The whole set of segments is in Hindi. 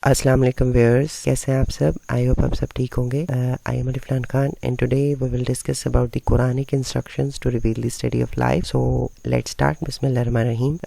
अस्सलाम वालेकुम व्यूअर्स, कैसे हैं आप सब। आई होप आप सब ठीक होंगे। I am Alifalan Khan and today we will discuss about the Quranic instructions to reveal the study of life. So let's start. बिस्मिल्लाहिर्रहमानिर्रहीम।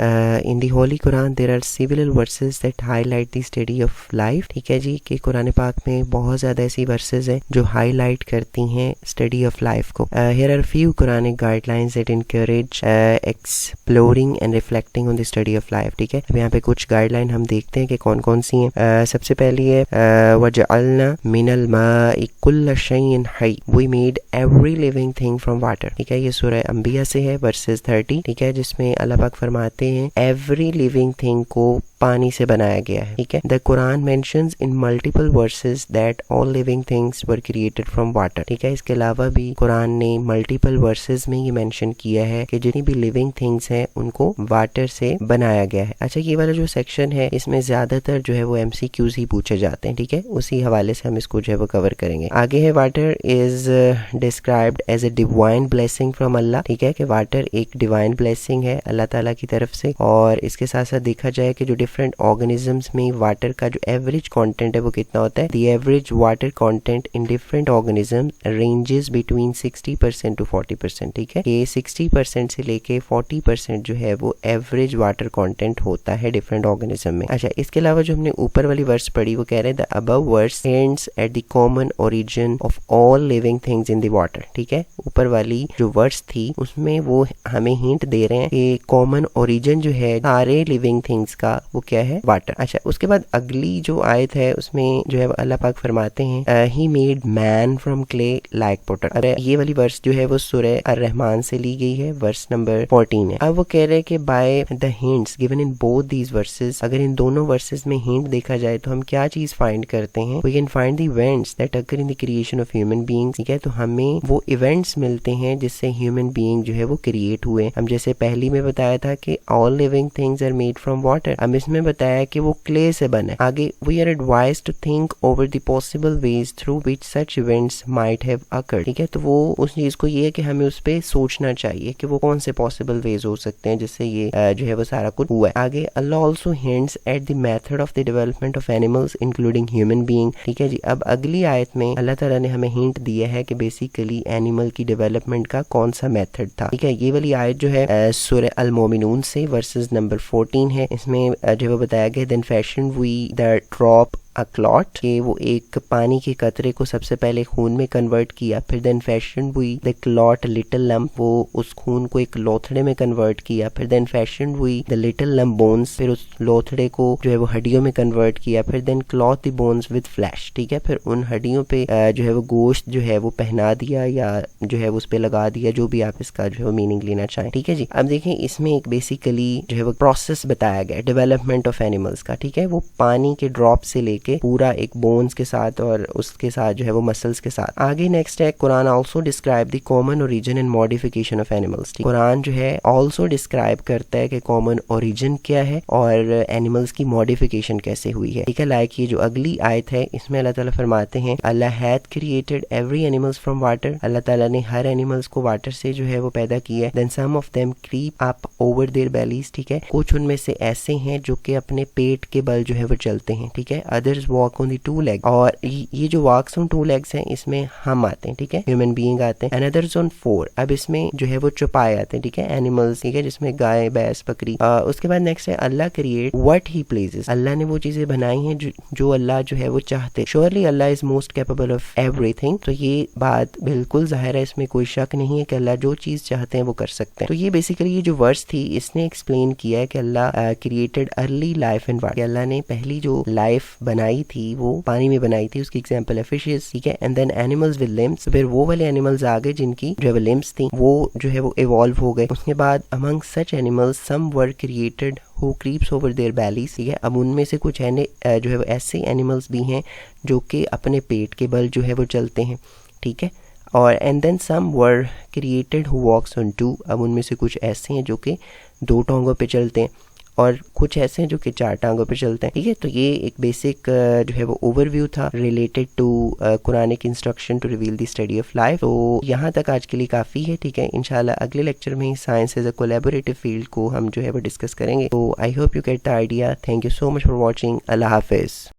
In the holy Quran there are several verses that highlight the study of life. ठीक है जी, कि कुरान पाक में बहुत ज़्यादा ऐसी वर्सेस हैं जो हाईलाइट करती हैं स्टडी ऑफ लाइफ को। Here are few Quranic guidelines that encourage exploring and reflecting on the study of life. ठीक है, अब यहाँ पे कुछ गाइडलाइन हम देखते हैं कि कौन कौन सी हैं। सबसे पहली है वजअलना मिनल माई कुल्ल शैइन हई, we made every living thing from water. ठीक है, ये सूरह अंबिया से है, वर्सेस 30। ठीक है, जिसमें अल्लाह पाक फरमाते हैं एवरी लिविंग थिंग को पानी से बनाया गया है। ठीक है, the Quran mentions in multiple versus that all living things were created from water. ठीक है, इसके अलावा भी कुरान ने मल्टीपल वर्सेस में ये मेंशन किया है कि जितनी भी लिविंग थिंग्स हैं उनको वाटर से बनाया गया है। अच्छा, ये वाला जो सेक्शन है इसमें ज्यादातर जो है वो MCQs ही पूछे जाते हैं। ठीक है, उसी हवाले से हम इसको जो है वो कवर करेंगे। आगे है water is described as a divine blessing from Allah. ठीक है, कि वाटर एक डिवाइन ब्लेसिंग है अल्लाह ताला की तरफ से। और इसके साथ साथ देखा जाए कि जो डिफरेंट ऑर्गेनिजम्स में वाटर का जो एवरेज कंटेंट है वो कितना होता है। The average water content in different organisms ranges between 60% to 40%। ठीक है, ये 60% से लेके 40% जो है वो एवरेज वाटर कंटेंट होता है डिफरेंट ऑर्गेनिज्म में। अच्छा, इसके अलावा जो हमने ऊपर वाली वर्स पढ़ी वो कह रहे हैं the above verse hints at the common origin of all living things in the water. ठीक है, ऊपर वाली जो वर्स थी उसमें वो हमें हिंट दे रहे हैं कि कॉमन ओरिजिन जो है सारे लिविंग थिंग्स का वो क्या है, वाटर। अच्छा, उसके बाद अगली जो आयत है उसमें जो है अल्लाह पाक फरमाते हैं he made man from clay like potter. अरे ये वाली वर्स जो है वो सूरह अर-रहमान से ली गई है, वर्स नंबर 14 है। अब वो कह रहे हैं कि by the hints given in both these versus, अगर इन दोनों वर्सेस में हिंट देखा जाए तो हम क्या चीज फाइंड करते हैं, we can find the events that occur in the creation of human beings. ठीक है, तो हमें वो इवेंट्स मिलते हैं जिससे ह्यूमन बीइंग जो है वो क्रिएट हुए। हम जैसे पहली में बताया था कि all living things are made from water, हम इसमें बताया कि वो क्ले से बने। आगे we are advised to think over the possible ways through which such events might have occurred. ठीक है, तो वो उस चीज को ये है कि हमें उस पे सोचना चाहिए कि वो कौन से पॉसिबल वेज हो सकते हैं जिससे ये जो है वो सारा कुछ हुआ है। आगे Allah also hints at the method of the development of animals including human being. ठीक है जी, अब अगली आयत में अल्लाह ताला ने हमें हिंट दिया है कि बेसिकली एनिमल की डेवलपमेंट का कौन सा मेथड था। ठीक है, ये वाली आयत जो है सूरह अल मोमिनून से, वर्सेस नंबर 14 है। इसमें जो है बताया गया then fashion we the drop a clot, कि वो एक पानी के कतरे को सबसे पहले खून में कन्वर्ट किया, फिर देन फैशन हुई द क्लॉट लिटिल लम्प, वो उस खून को एक लोथड़े में कन्वर्ट किया, फिर देन फैशन हुई द लिटिल लम्प बोन्स, फिर उस लोथड़े को जो है वो हड्डियों में कन्वर्ट किया, फिर then clothe the bones with flesh. ठीक है, फिर उन हड्डियों पे जो है वो गोश्त जो है वो पहना दिया या जो है उस पे लगा दिया, जो भी आप इसका जो है मीनिंग लेना चाहें। ठीक है जी, अब देखें इसमें एक बेसिकली जो है वो प्रोसेस बताया गया डेवलपमेंट ऑफ एनिमल्स का। ठीक है, वो पानी के ड्रॉप से लेके पूरा एक बोन्स के साथ और उसके साथ जो है वो मसल्स के साथ। आगे नेक्स्ट है Quran also describe the common origin and modification of animals. Quran जो है आल्सो डिस्क्राइब करता है कि कॉमन ओरिजिन क्या है और एनिमल्स की मॉडिफिकेशन कैसे हुई है। ठीक है, लाइक ये जो अगली आयत है इसमें अल्लाह ताला फरमाते हैं Allah had created every animals from water, Allah ताला ने हर एनिमल्स को वाटर से जो है वो पैदा किया है। Then some of them creep up over their bellies. ठीक है, कुछ उनमें से ऐसे हैं जो कि अपने पेट के बल जो है वो चलते हैं। ठीक है, others walk on the two leg, और ये जो वॉक्स ऑन टू लेग्स हैं इसमें हम आते हैं। ठीक है, ह्यूमन बीइंग आते हैं। अनदर्स ऑन 4, अब इसमें जो है वो चौपाए आते हैं। ठीक है, एनिमल्स। ठीक है, जिसमें गाय, भैंस, बकरी। उसके बाद नेक्स्ट है अल्लाह क्रिएट व्हाट ही प्लेजेस, अल्लाह ने वो चीजें बनाई हैं जो अल्लाह जो है वो चाहते। Surely Allah is most capable of everything, तो ये बात बिल्कुल जाहिर है, इसमें कोई शक नहीं है कि अल्लाह जो चीज चाहते हैं वो कर सकते हैं। तो ये बेसिकली ये जो वर्स थी इसने एक्सप्लेन किया है कि Allah created early life in water, Allah ने पहली जो लाइफ बनाई थी वो पानी में बनाई थी, उसकी एग्जांपल है फिशेस। ठीक है, and then animals with limbs, फिर वो वाले एनिमल्स आ गए जिनकी जो है लिम्स थी, वो जो है वो इवॉल्व हो गए। उसके बाद among such animals some were created who creeps over their bellies. ठीक है, अब उनमें से कुछ जो है वो ऐसे एनिमल्स भी हैं जो कि अपने पेट के बल जो है वो चलते हैं। ठीक है, और and then some were created who walks on 2, अब उनमें से कुछ ऐसे हैं जो कि 2 टांगों पे चलते हैं और कुछ ऐसे हैं जो कि 4 टांगों पे चलते हैं। ठीक है, तो ये एक बेसिक जो है वो ओवरव्यू था related to Quranic instruction to reveal the study of life. तो यहाँ तक आज के लिए काफ़ी है। ठीक है, इंशाल्लाह अगले लेक्चर में science as a collaborative field को हम जो है वो डिस्कस करेंगे। तो I hope you get the idea. Thank you so much for watching. Allah हाफिज़।